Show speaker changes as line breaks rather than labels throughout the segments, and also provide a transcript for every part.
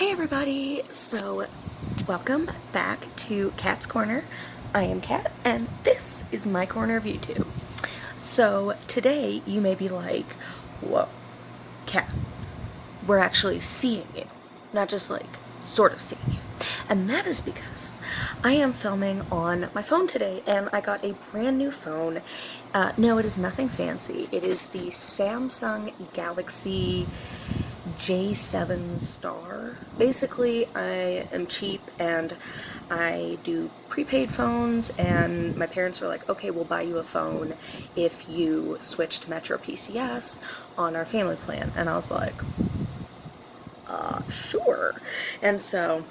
Hey everybody! So, welcome back to Kat's Corner. I am Kat, and this is my corner of YouTube. So, today you may be like, whoa, Kat, we're actually seeing you, not just like sort of seeing you. And that is because I am filming on my phone today, and I got a brand new phone. No, it is nothing fancy. It is the Samsung Galaxy J7 Star. Basically, I am cheap and I do prepaid phones, and my parents were like, okay, we'll buy you a phone if you switch to Metro PCS on our family plan. And I was like, sure. And so,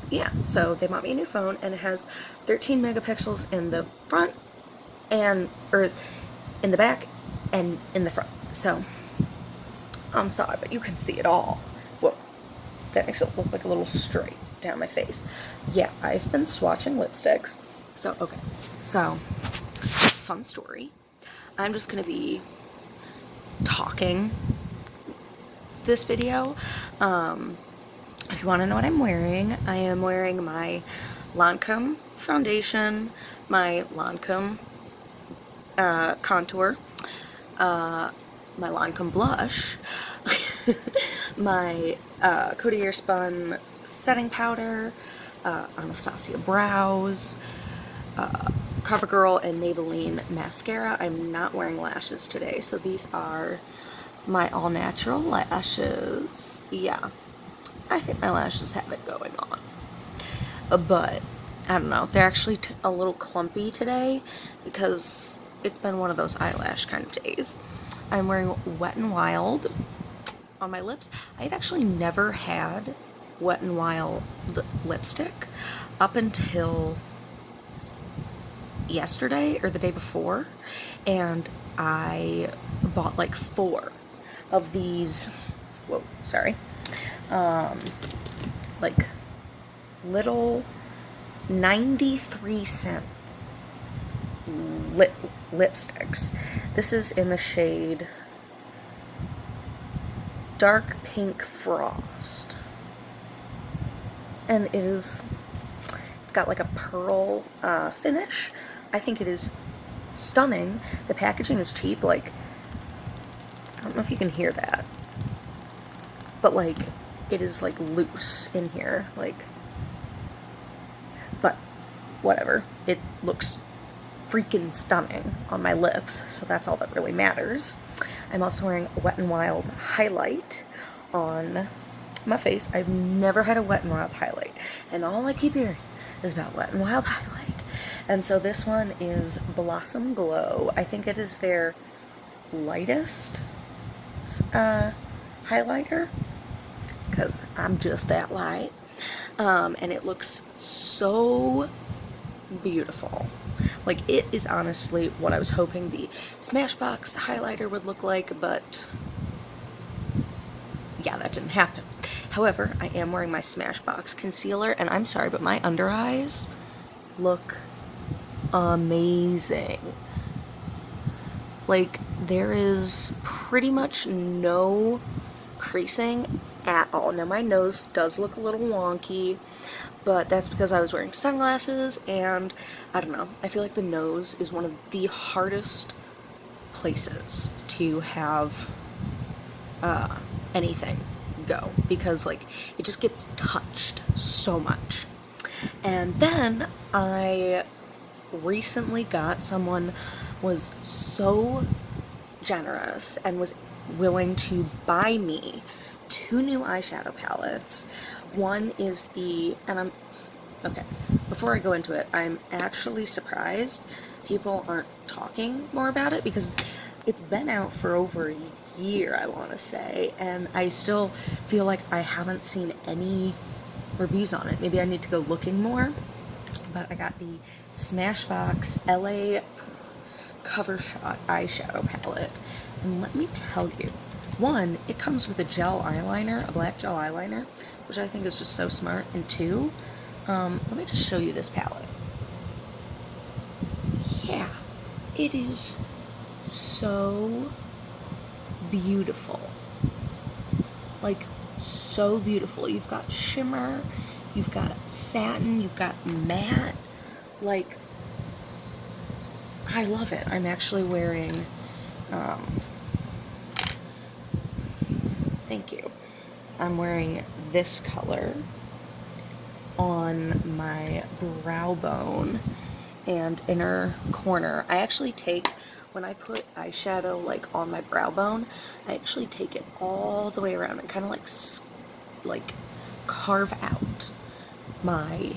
yeah, so they bought me a new phone, and it has 13 megapixels in the front or in the back and in the front. So, I'm sorry, but you can see it all. Whoa, that makes it look like a little straight down my face. Yeah, I've been swatching lipsticks. So, okay. So, fun story. I'm just gonna be talking this video. If you want to know what I'm wearing, I am wearing my Lancome foundation, my Lancome contour, my Lancome blush, my Coty Spun setting powder, Anastasia brows, CoverGirl and Maybelline mascara. I'm not wearing lashes today, so these are my all-natural lashes. Yeah, I think my lashes have it going on. But, I don't know, they're actually a little clumpy today because it's been one of those eyelash kind of days. I'm wearing Wet n Wild on my lips. I've actually never had Wet n Wild lipstick up until yesterday or the day before, and I bought like 4 of these, like little 93-cent lipsticks. This is in the shade Dark Pink Frost, and it's got like a pearl finish. I think it is stunning. The packaging is cheap. Like, I don't know if you can hear that, but like it is like loose in here, like, but whatever. It looks freaking stunning on my lips, so that's all that really matters. I'm also wearing a Wet n Wild highlight on my face. I've never had a Wet n Wild highlight, and all I keep hearing is about Wet n Wild highlight. And so this one is Blossom Glow. I think it is their lightest highlighter, because I'm just that light. And it looks so beautiful. Like, it is honestly what I was hoping the Smashbox highlighter would look like, but yeah, that didn't happen. However, I am wearing my Smashbox concealer, and I'm sorry, but my under eyes look amazing. Like, there is pretty much no creasing at all. Now, my nose does look a little wonky, but that's because I was wearing sunglasses, and I don't know, I feel like the nose is one of the hardest places to have anything go, because like it just gets touched so much. And then I recently someone was so generous and was willing to buy me 2 new eyeshadow palettes. One is okay, before I go into it, I'm actually surprised people aren't talking more about it, because it's been out for over a year, I want to say, and I still feel like I haven't seen any reviews on it. Maybe I need to go looking more. But I got the Smashbox LA Cover Shot eyeshadow palette, and let me tell you, one, it comes with a gel eyeliner, a black gel eyeliner, which I think is just so smart, and 2, let me just show you this palette. Yeah, it is so beautiful. Like, so beautiful. You've got shimmer, you've got satin, you've got matte. Like, I love it. I'm actually wearing, thank you. I'm wearing this color on my brow bone and inner corner. I actually take, when I put eyeshadow like on my brow bone, I actually take it all the way around and kind of like carve out my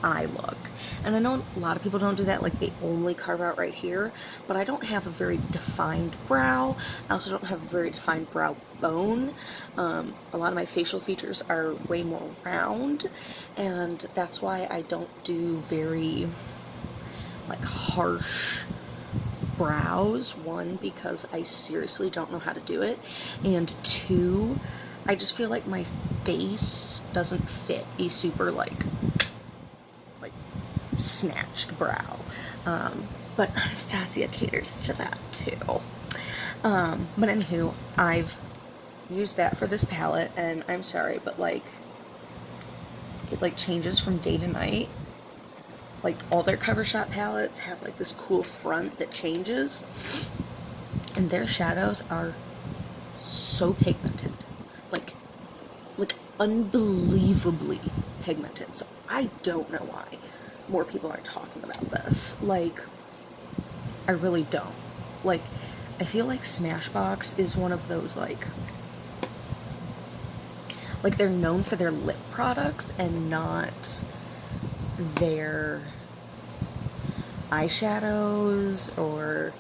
eye look. And I know a lot of people don't do that, like they only carve out right here, but I don't have a very defined brow. I also don't have a very defined brow bone. A lot of my facial features are way more round, and that's why I don't do very like harsh brows. One, because I seriously don't know how to do it, and two, I just feel like my face doesn't fit a super like snatched brow. But Anastasia caters to that too. But anywho, I've used that for this palette, and I'm sorry, but like, it like changes from day to night. Like, all their cover shot palettes have like this cool front that changes, and their shadows are so pigmented, like unbelievably pigmented. So I don't know why more people aren't talking about this. Like, I really don't. Like, I feel like Smashbox is one of those like they're known for their lip products and not their eyeshadows or,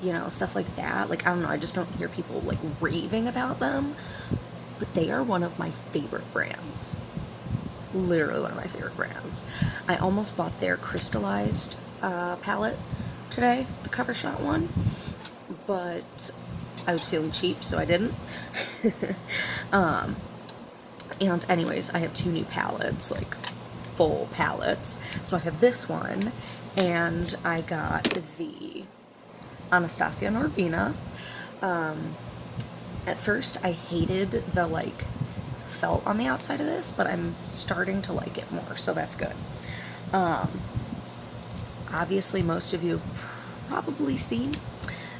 you know, stuff like that. Like, I don't know, I just don't hear people like raving about them, but they are one of my favorite brands. Literally one of my favorite brands. I almost bought their crystallized palette today, the cover shot one, but I was feeling cheap, so I didn't. And anyways, I have two new palettes, like full palettes. So I have this one, and I got the Anastasia Norvina. At first, I hated the like felt on the outside of this, but I'm starting to like it more, so that's good. Obviously, most of you have probably seen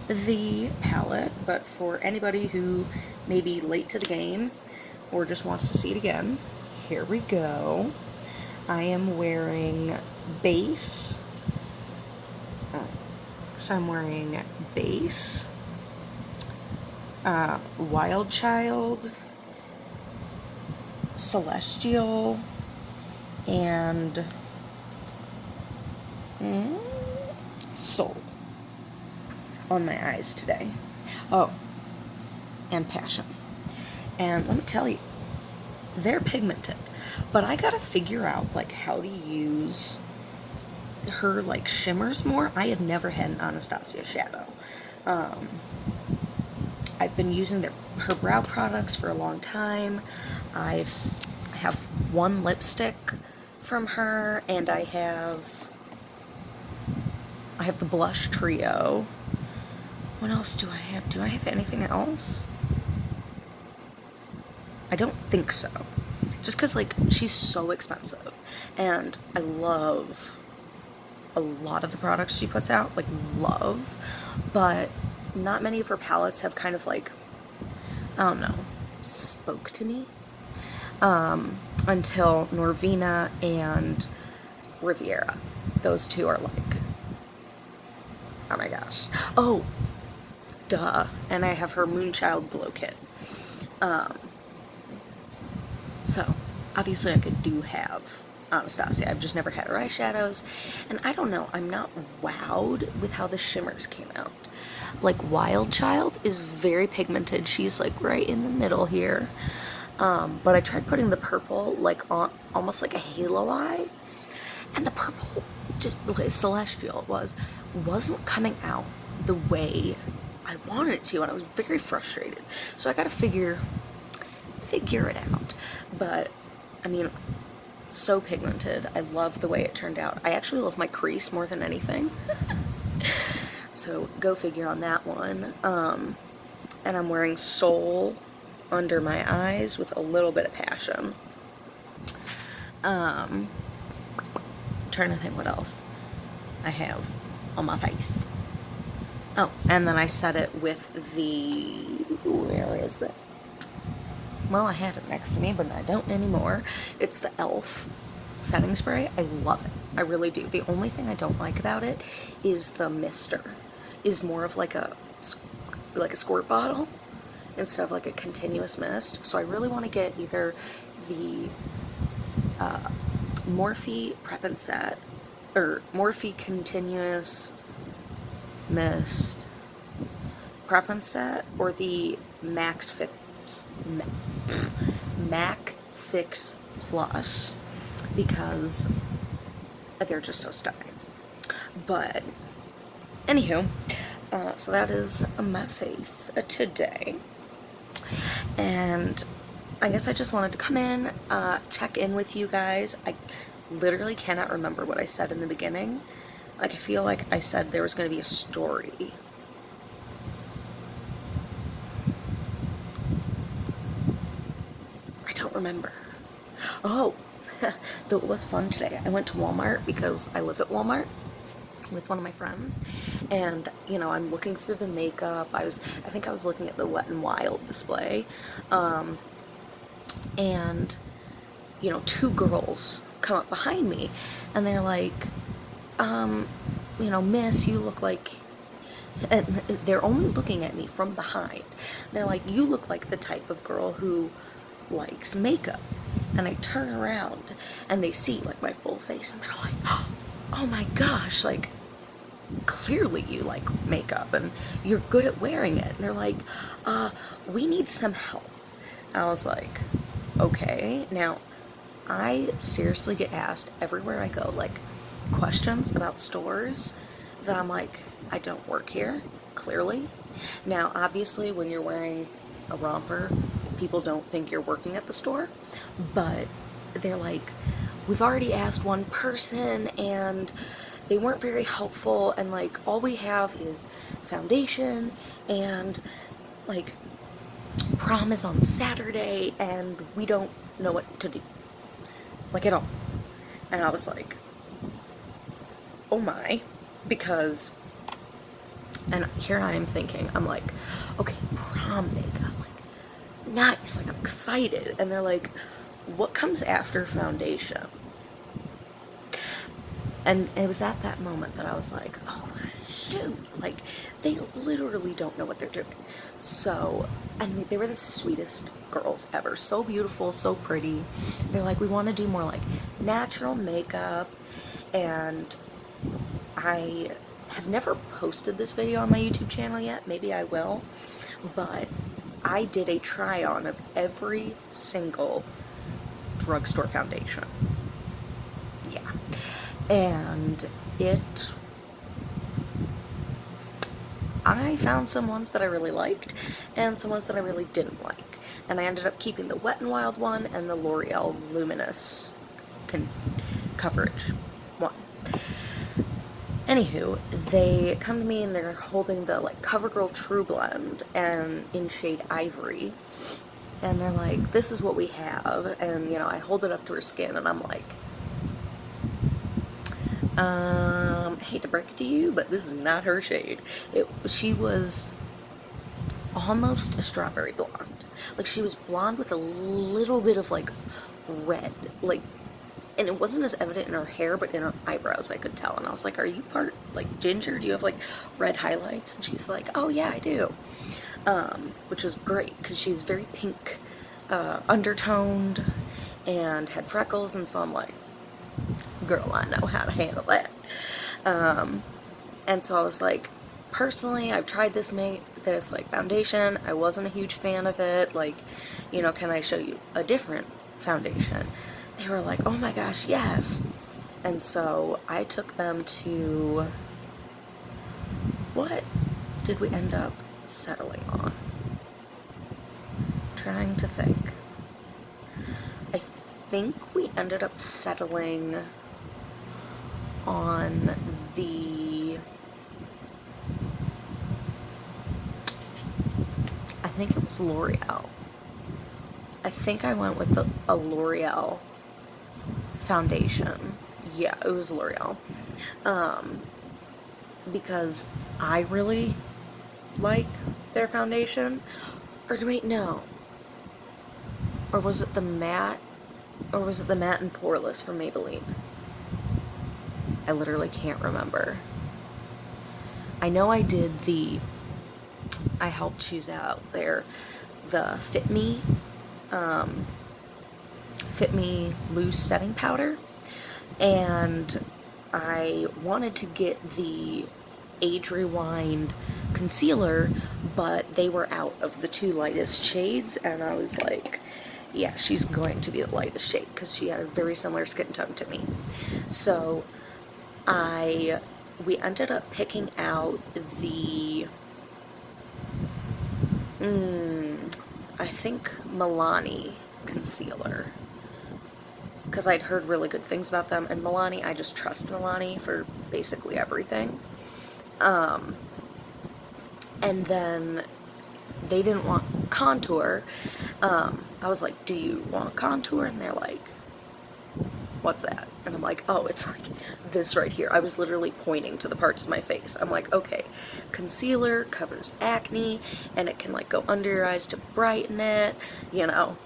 the palette, but for anybody who may be late to the game or just wants to see it again, here we go. I am wearing base. So I'm wearing base, Wild Child, Celestial, and Soul on my eyes today. Oh, and Passion. And let me tell you, they're pigmented, but I gotta figure out like how to use her like shimmers more. I have never had an Anastasia shadow. I've been using her brow products for a long time. I have one lipstick from her, and I have the blush trio. What else do I have? Do I have anything else? I don't think so. Just because, like, she's so expensive, and I love a lot of the products she puts out, like, love, but not many of her palettes have kind of, like, I don't know, spoke to me, until Norvina and Riviera. Those two are like, oh my gosh. Oh, duh. And I have her Moonchild Glow Kit. So, obviously I do have Anastasia. I've just never had her eyeshadows. And I don't know, I'm not wowed with how the shimmers came out. Like, Wild Child is very pigmented. She's like right in the middle here. But I tried putting the purple like on, almost like a halo eye. And the purple, just the way Celestial wasn't coming out the way I wanted it to, and I was very frustrated. So I gotta figure it out. But I mean, so pigmented. I love the way it turned out. I actually love my crease more than anything. So go figure on that one. And I'm wearing Soul under my eyes with a little bit of passion. Trying to think what else I have on my face. Oh, and then I set it with the, where is that? Well, I have it next to me, but I don't anymore. It's the e.l.f. setting spray. I love it. I really do. The only thing I don't like about it is the mister. Is more of like a squirt bottle instead of like a continuous mist. So I really want to get either the Morphe Prep and Set or Morphe Continuous Mist Prep and Set, or the Mac Fix Plus, because they're just so stunning. But anywho, so that is my face today, and I guess I just wanted to come in, check in with you guys. I literally cannot remember what I said in the beginning. Like, I feel like I said there was going to be a story. I don't remember. Oh, though it was fun today. I went to Walmart because I live at Walmart with one of my friends, and you know, I'm looking through the makeup. I think I was looking at the Wet n Wild display, and you know, two girls come up behind me and they're like, you know, miss, you look like, and they're only looking at me from behind. They're like, you look like the type of girl who likes makeup. And I turn around and they see like my full face and they're like, oh my gosh, like, clearly you like makeup and you're good at wearing it. And they're like, we need some help. I was like, okay. Now, I seriously get asked everywhere I go, like, questions about stores that I'm like, I don't work here, clearly. Now, obviously, when you're wearing a romper, people don't think you're working at the store, but they're like, we've already asked one person and they weren't very helpful, and like, all we have is foundation and like prom is on Saturday and we don't know what to do, like, at all. And I was like, oh my, because, and here I am thinking, I'm like, okay, prom makeup, like, nice, like, I'm excited. And they're like, what comes after foundation? And it was at that moment that I was like, oh shoot, like, they literally don't know what they're doing. So, I mean, they were the sweetest girls ever, so beautiful, so pretty. They're like, we want to do more like natural makeup, and I have never posted this video on my YouTube channel yet. Maybe I will, but I did a try on of every single drugstore foundation. Yeah. And I found some ones that I really liked and some ones that I really didn't like. And I ended up keeping the Wet n Wild one and the L'Oreal Luminous coverage one. Anywho, they come to me and they're holding the like CoverGirl True Blend and in shade Ivory. And they're like, this is what we have. And, you know, I hold it up to her skin and I'm like, I hate to break it to you, but this is not her shade. She was almost a strawberry blonde. Like, she was blonde with a little bit of like red, like, and it wasn't as evident in her hair, but in her eyebrows I could tell. And I was like, are you part like ginger? Do you have like red highlights? And she's like, oh yeah, I do. Which was great because she was very pink, undertoned, and had freckles. And so I'm like, girl, I know how to handle that. And so I was like, personally, I've tried this like foundation. I wasn't a huge fan of it. Like, you know, can I show you a different foundation? They were like, oh my gosh, yes. And so I took them to, what did we end up settling on? Trying to think. I think we ended up settling on the, I think it was L'Oreal. I think I went with a L'Oreal foundation. Yeah, it was L'Oreal. Um, because I really like their foundation. Or wait, no. Or was it the matte? Or was it the matte and poreless from Maybelline? I literally can't remember. I know I helped choose out the um, Fit Me Loose Setting Powder. And I wanted to get the Age Rewind concealer, but they were out of the two lightest shades, and I was like, yeah, she's going to be the lightest shade because she had a very similar skin tone to me. So we ended up picking out the I think Milani concealer, because I'd heard really good things about them, and Milani, I just trust Milani for basically everything. And then they didn't want contour. I was like, do you want contour? And they're like, what's that? And I'm like, oh, it's like this right here. I was literally pointing to the parts of my face. I'm like, okay, concealer covers acne, and it can like go under your eyes to brighten it, you know.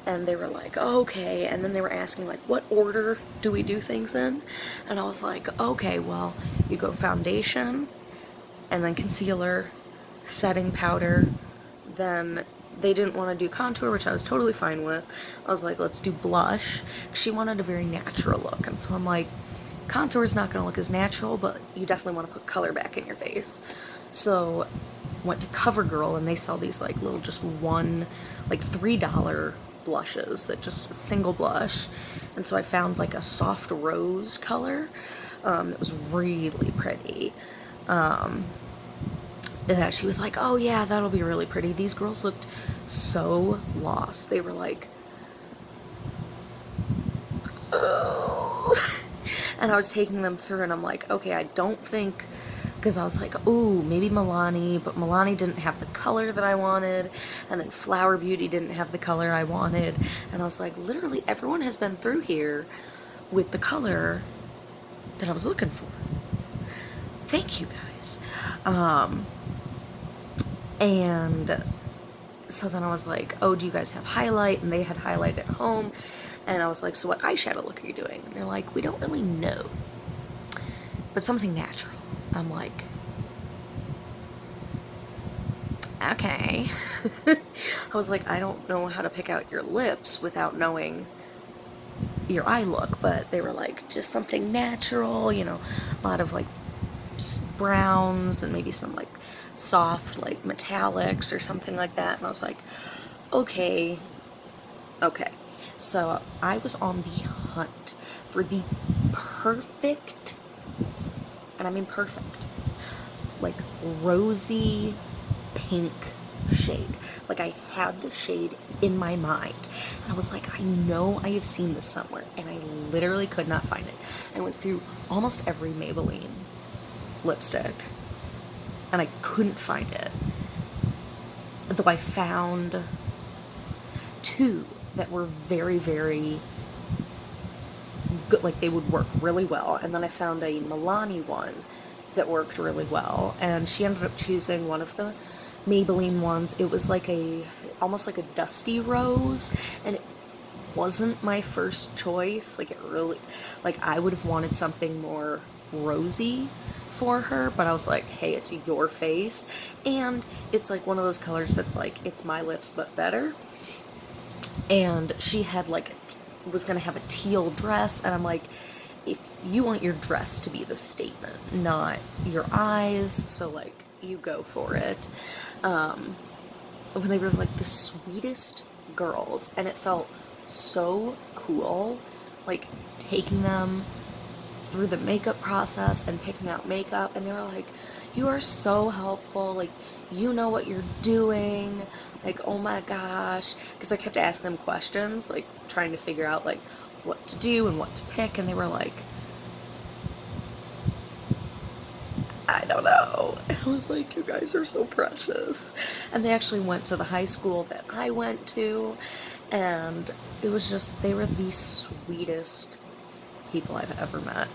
And they were like, oh, okay. And then they were asking like, what order do we do things in? And I was like, okay, well, you go foundation, and then concealer, setting powder, then they didn't want to do contour, which I was totally fine with. I was like, let's do blush. She wanted a very natural look, and so I'm like, contour is not going to look as natural, but you definitely want to put color back in your face. So went to CoverGirl, and they sell these like little just like $3 blushes that just a single blush. And so I found like a soft rose color that was really pretty. That she was like, oh yeah, that'll be really pretty. These girls looked so lost. They were like, oh. And I was taking them through, and I'm like, okay, I don't think, because I was like, ooh, maybe Milani, but Milani didn't have the color that I wanted, and then Flower Beauty didn't have the color I wanted, and I was like, literally everyone has been through here with the color that I was looking for. Thank you guys. And so then I was like, oh, do you guys have highlight? And they had highlight at home. And I was like, so what eyeshadow look are you doing? And they're like, we don't really know, but something natural. I'm like, okay. I was like, I don't know how to pick out your lips without knowing your eye look, but they were like, just something natural, you know, a lot of like browns and maybe some like soft like metallics or something like that. And I was like, okay. So I was on the hunt for the perfect, and I mean perfect, like rosy pink shade. Like I had the shade in my mind. And I was like, I know I have seen this somewhere, and I literally could not find it. I went through almost every Maybelline lipstick, and I couldn't find it. Though I found two that were very, very good, like they would work really well. And then I found a Milani one that worked really well, and she ended up choosing one of the Maybelline ones. It was like almost like a dusty rose, and it wasn't my first choice. Like it really, like I would have wanted something more rosy for her, but I was like, hey, it's your face, and it's like one of those colors that's like, it's my lips but better. And she had like was gonna have a teal dress, and I'm like, if you want your dress to be the statement, not your eyes, so like you go for it. When they were like the sweetest girls, and it felt so cool, like taking them through the makeup process and picking out makeup, and they were like, you are so helpful, like you know what you're doing, like oh my gosh, because I kept asking them questions, like trying to figure out like what to do and what to pick, and they were like, I don't know. And I was like, you guys are so precious. And they actually went to the high school that I went to, And it was just, they were the sweetest people I've ever met.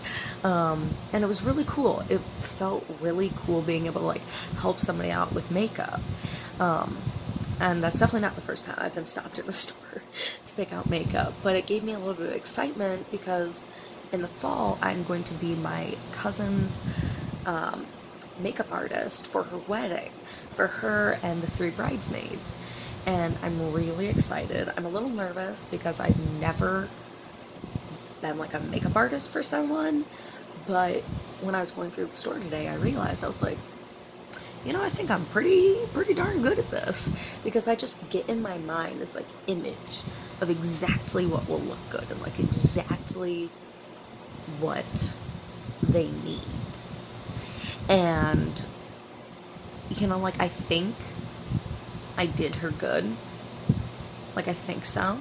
And it was really cool. It felt really cool being able to like help somebody out with makeup. And that's definitely not the first time I've been stopped in a store to pick out makeup, but it gave me a little bit of excitement because in the fall I'm going to be my cousin's makeup artist for her wedding, for her and the 3 bridesmaids. And I'm really excited. I'm a little nervous because I've never been like a makeup artist for someone, but when I was going through the store today, I realized, I was like, I think I'm pretty darn good at this, because I just get in my mind this like image of exactly what will look good and like exactly what they need. And like I think I did her good. Like I think so.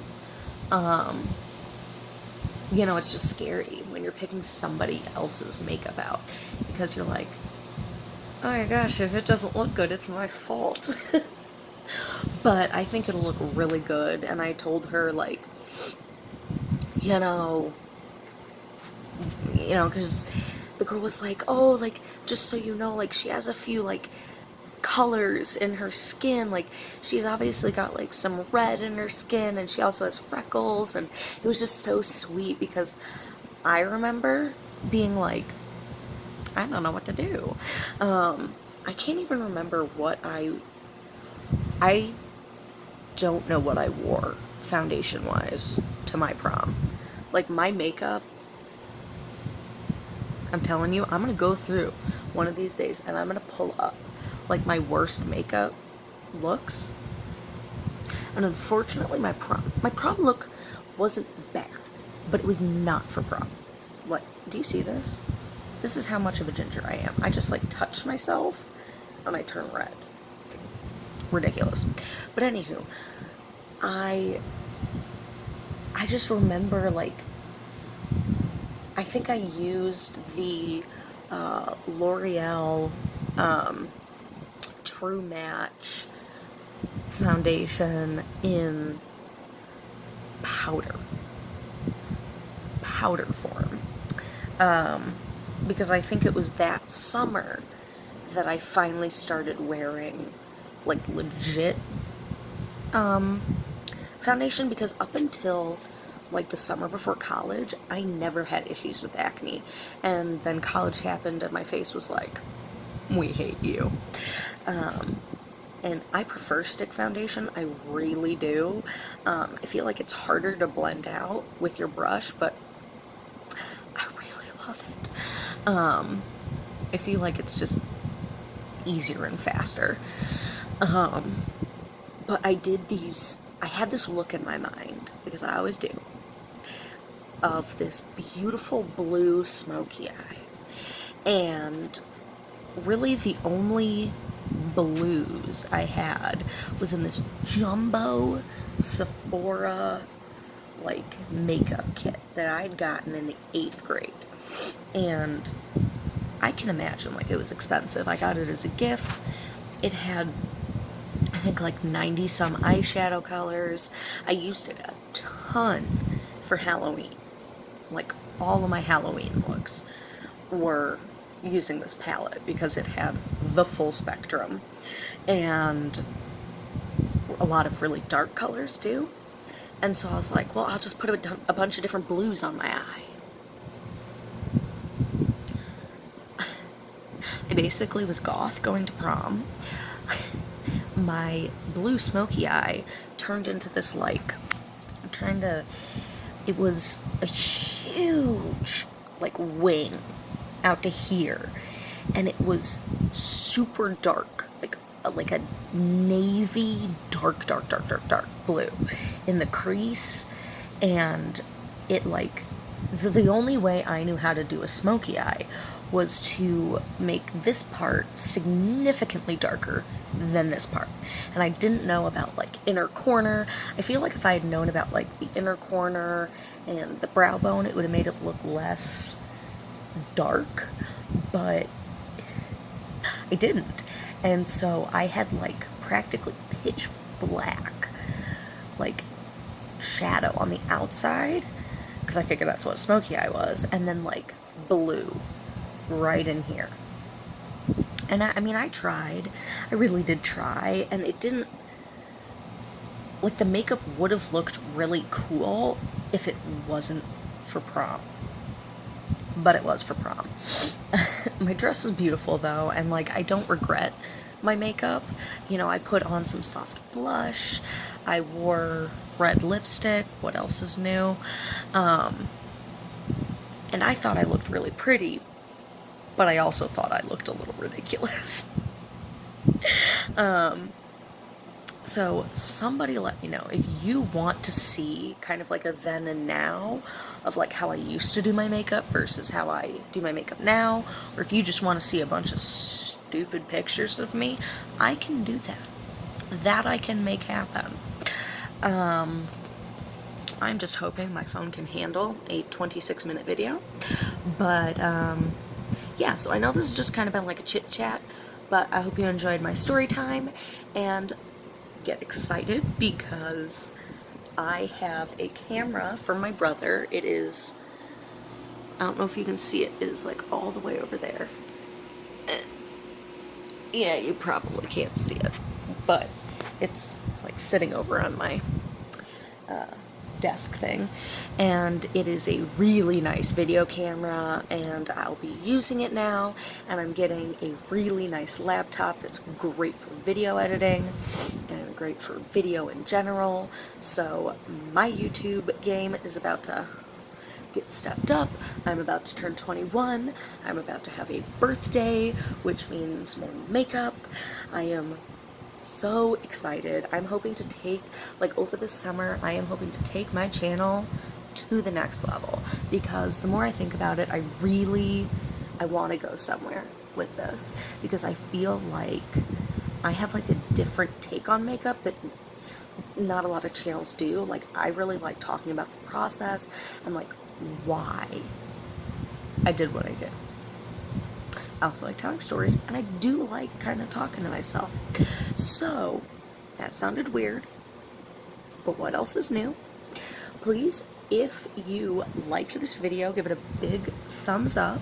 It's just scary when you're picking somebody else's makeup out, because you're like, oh my gosh, if it doesn't look good, it's my fault. But I think it'll look really good, and I told her, like, because the girl was like, oh, like, just so you know, like, she has a few, like, colors in her skin, like, she's obviously got, like, some red in her skin, and she also has freckles, and it was just so sweet, because I remember being like, I don't know what to do. I can't even remember what I don't know what I wore foundation-wise to my prom. Like, my makeup, I'm telling you, I'm gonna go through one of these days and I'm gonna pull up, like, my worst makeup looks. And unfortunately, my prom look wasn't bad, but it was not for prom. What? Do you see this? This is how much of a ginger I am. I just, like, touch myself and I turn red. Ridiculous. But anywho, I just remember, like, I think I used the L'Oreal True Match foundation in powder form, because I think it was that summer that I finally started wearing, like, legit foundation, because up until like the summer before college, I never had issues with acne, and then college happened and my face was like, we hate you. And I prefer stick foundation, I really do. I feel like it's harder to blend out with your brush, but I really love it. I feel like it's just easier and faster. But I had this look in my mind, because I always do, of this beautiful blue smoky eye. And really the only blues I had was in this jumbo Sephora, like, makeup kit that I'd gotten in the 8th grade. And I can imagine, like, it was expensive. I got it as a gift. It had, I think, like 90 some eyeshadow colors. I used it a ton for Halloween. Like, all of my Halloween looks were using this palette because it had the full spectrum and a lot of really dark colors too. And so I was like, well, I'll just put a bunch of different blues on my eye. I basically was goth going to prom. My blue smoky eye turned into this, like, it was a huge, like, wing out to here, and it was super dark, like a navy dark blue in the crease. And it, like, the only way I knew how to do a smoky eye was to make this part significantly darker than this part. And I didn't know about, like, inner corner. I feel like if I had known about, like, the inner corner and the brow bone, it would have made it look less dark, but I didn't. And so I had, like, practically pitch black, like, shadow on the outside, because I figured that's what a smoky eye was, and then like blue right in here. And I mean, I tried. I really did try, and it didn't... Like, the makeup would have looked really cool if it wasn't for prom. But it was for prom. My dress was beautiful, though, and, like, I don't regret my makeup. You know, I put on some soft blush. I wore red lipstick. What else is new? And I thought I looked really pretty, but I also thought I looked a little ridiculous. So somebody let me know if you want to see kind of like a then and now of like how I used to do my makeup versus how I do my makeup now, or if you just want to see a bunch of stupid pictures of me, I can do that. That I can make happen. I'm just hoping my phone can handle a 26-minute video, but yeah, so I know this has just kind of been like a chit chat, but I hope you enjoyed my story time, and get excited because I have a camera from my brother. It is, I don't know if you can see it, it is like all the way over there. Yeah, you probably can't see it, but it's like sitting over on my desk thing, and it is a really nice video camera, and I'll be using it now, and I'm getting a really nice laptop that's great for video editing and great for video in general. So my YouTube game is about to get stepped up. I'm about to turn 21. I'm about to have a birthday, which means more makeup. I am so excited. I'm hoping to take, like, over the summer, I am hoping to take my channel to the next level, because the more I think about it, I want to go somewhere with this, because I feel like I have like a different take on makeup that not a lot of channels do. Like, I really like talking about the process and like why I did what I did. I also like telling stories, and I do like kind of talking to myself. So, that sounded weird, but what else is new? Please, if you liked this video, give it a big thumbs up.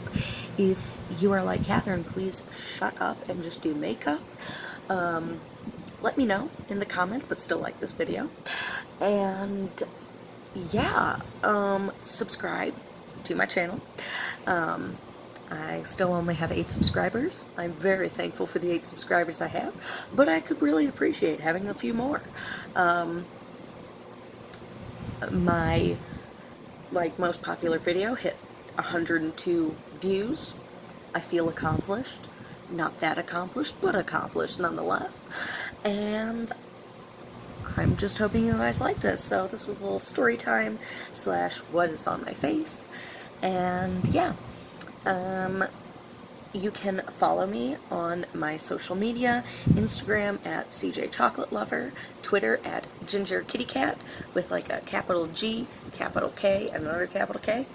If you are like Catherine, please shut up and just do makeup. Let me know in the comments, but still like this video. And yeah, subscribe to my channel. I still only have 8 subscribers. I'm very thankful for the 8 subscribers I have, but I could really appreciate having a few more. My most popular video hit 102 views. I feel accomplished. Not that accomplished, but accomplished nonetheless. And I'm just hoping you guys liked this. So this was a little story time / what is on my face. And yeah. You can follow me on my social media, Instagram at CJ Chocolate Lover, Twitter at Ginger Kitty Cat with like a capital G, capital K, and another capital K,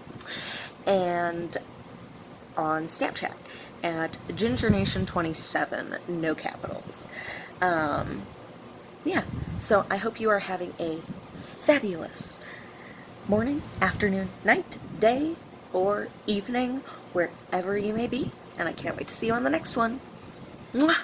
and on Snapchat at GingerNation27, no capitals. Yeah, so I hope you are having a fabulous morning, afternoon, night, day, or evening, wherever you may be, and I can't wait to see you on the next one. Mwah!